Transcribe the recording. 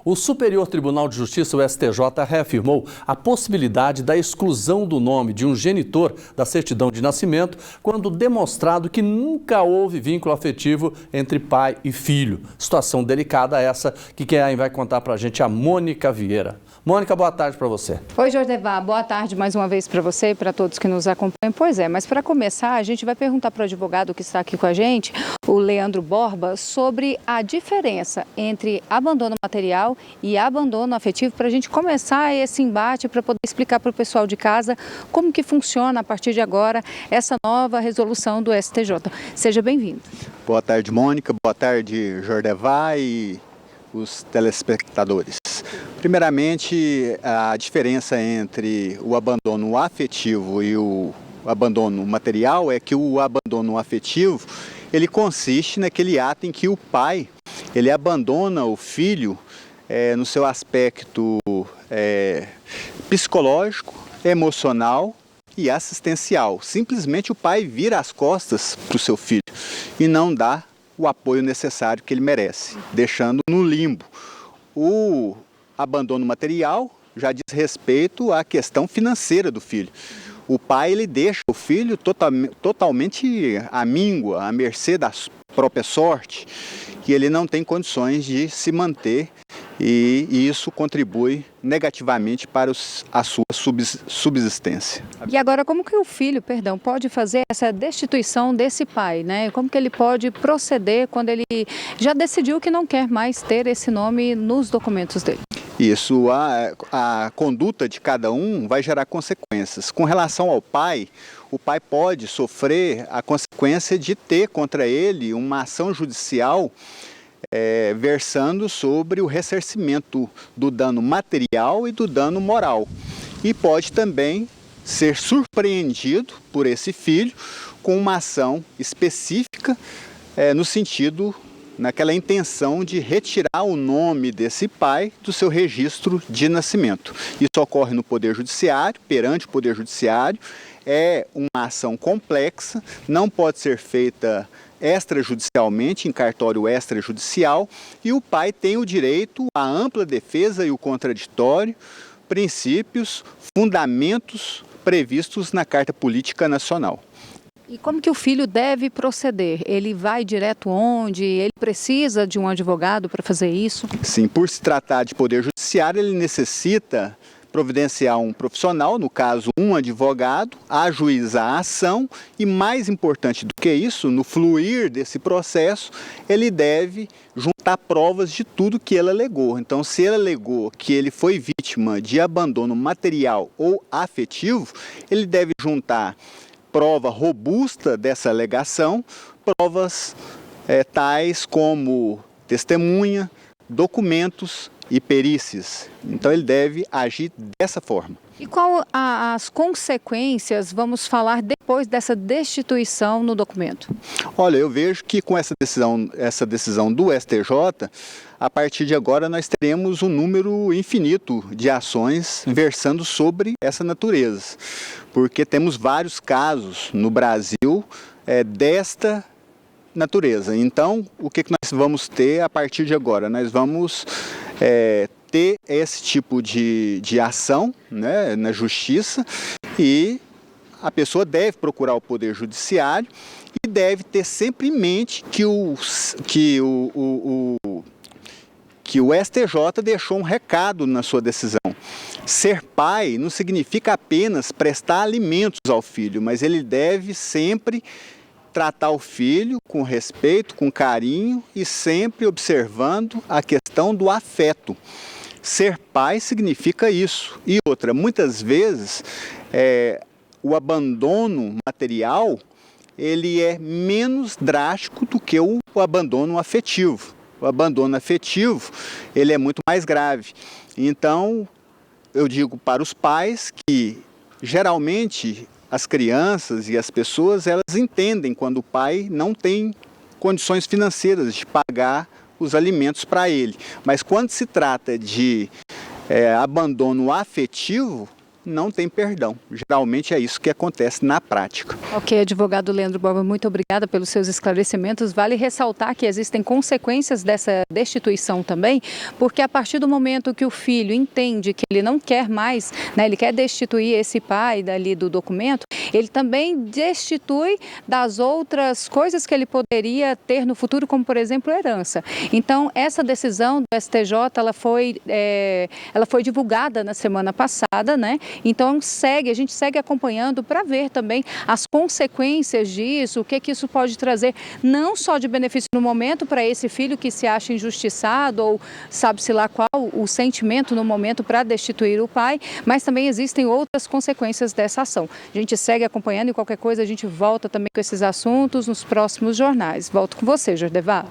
O Superior Tribunal de Justiça, o STJ, reafirmou a possibilidade da exclusão do nome de um genitor da certidão de nascimento quando demonstrado que nunca houve vínculo afetivo entre pai e filho. Situação delicada essa que quem vai contar pra gente é a Mônica Vieira. Mônica, boa tarde para você. Oi, Jordevar, boa tarde mais uma vez para você e para todos que nos acompanham. Pois é, mas para começar, a gente vai perguntar para o advogado que está aqui com a gente, o Leandro Borba, sobre a diferença entre abandono material e abandono afetivo, para a gente começar esse embate, para poder explicar para o pessoal de casa como que funciona a partir de agora essa nova resolução do STJ. Seja bem-vindo. Boa tarde, Mônica. Boa tarde, Jordevar e os telespectadores. Primeiramente, a diferença entre o abandono afetivo e o abandono material é que o abandono afetivo, ele consiste naquele ato em que o pai, ele abandona o filho no seu aspecto psicológico, emocional e assistencial. Simplesmente o pai vira as costas para o seu filho e não dá o apoio necessário que ele merece, deixando no limbo. O abandono material já diz respeito à questão financeira do filho. O pai, ele deixa o filho totalmente à míngua, à mercê da própria sorte, que ele não tem condições de se manter, e isso contribui negativamente para a sua subsistência. E agora, como que o filho, pode fazer essa destituição desse pai, né? Como que ele pode proceder quando ele já decidiu que não quer mais ter esse nome nos documentos dele? Isso, a conduta de cada um vai gerar consequências. Com relação ao pai, o pai pode sofrer a consequência de ter contra ele uma ação judicial versando sobre o ressarcimento do dano material e do dano moral. E pode também ser surpreendido por esse filho com uma ação específica no sentido, naquela intenção de retirar o nome desse pai do seu registro de nascimento. Isso ocorre no Poder Judiciário, perante o Poder Judiciário, é uma ação complexa, não pode ser feita extrajudicialmente, em cartório extrajudicial, e o pai tem o direito à ampla defesa e o contraditório, princípios, fundamentos previstos na Carta Política Nacional. E como que o filho deve proceder? Ele vai direto onde? Ele precisa de um advogado para fazer isso? Sim, por se tratar de Poder Judiciário, ele necessita providenciar um profissional, no caso um advogado, ajuizar a ação e, mais importante do que isso, no fluir desse processo, ele deve juntar provas de tudo que ele alegou. Então, se ele alegou que ele foi vítima de abandono material ou afetivo, ele deve juntar prova robusta dessa alegação, provas tais como testemunha, documentos e perícias. Então ele deve agir dessa forma. E qual as consequências, vamos falar, depois dessa destituição no documento? Olha, eu vejo que com essa decisão do STJ, a partir de agora nós teremos um número infinito de ações versando sobre essa natureza, porque temos vários casos no Brasil desta natureza. Então, o que nós vamos ter a partir de agora? Nós vamos ter esse tipo de ação, né, na justiça, e a pessoa deve procurar o Poder Judiciário e deve ter sempre em mente que o STJ deixou um recado na sua decisão. Ser pai não significa apenas prestar alimentos ao filho, mas ele deve sempre tratar o filho com respeito, com carinho e sempre observando a questão do afeto. Ser pai significa isso. E outra, muitas vezes o abandono material ele é menos drástico do que o abandono afetivo. O abandono afetivo ele é muito mais grave. Então, eu digo para os pais que geralmente as crianças e as pessoas, elas entendem quando o pai não tem condições financeiras de pagar os alimentos para ele. Mas quando se trata de abandono afetivo, não tem perdão. Geralmente é isso que acontece na prática. Ok, advogado Leandro Borba, muito obrigada pelos seus esclarecimentos. Vale ressaltar que existem consequências dessa destituição também, porque a partir do momento que o filho entende que ele não quer mais, né, ele quer destituir esse pai dali do documento, ele também destitui das outras coisas que ele poderia ter no futuro, como por exemplo herança. Então essa decisão do STJ ela foi divulgada na semana passada, né? Então a gente segue acompanhando para ver também as consequências disso, o que isso pode trazer, não só de benefício no momento para esse filho que se acha injustiçado ou sabe-se lá qual o sentimento no momento para destituir o pai, mas também existem outras consequências dessa ação. A gente segue acompanhando e qualquer coisa a gente volta também com esses assuntos nos próximos jornais. Volto com você, Jordevar.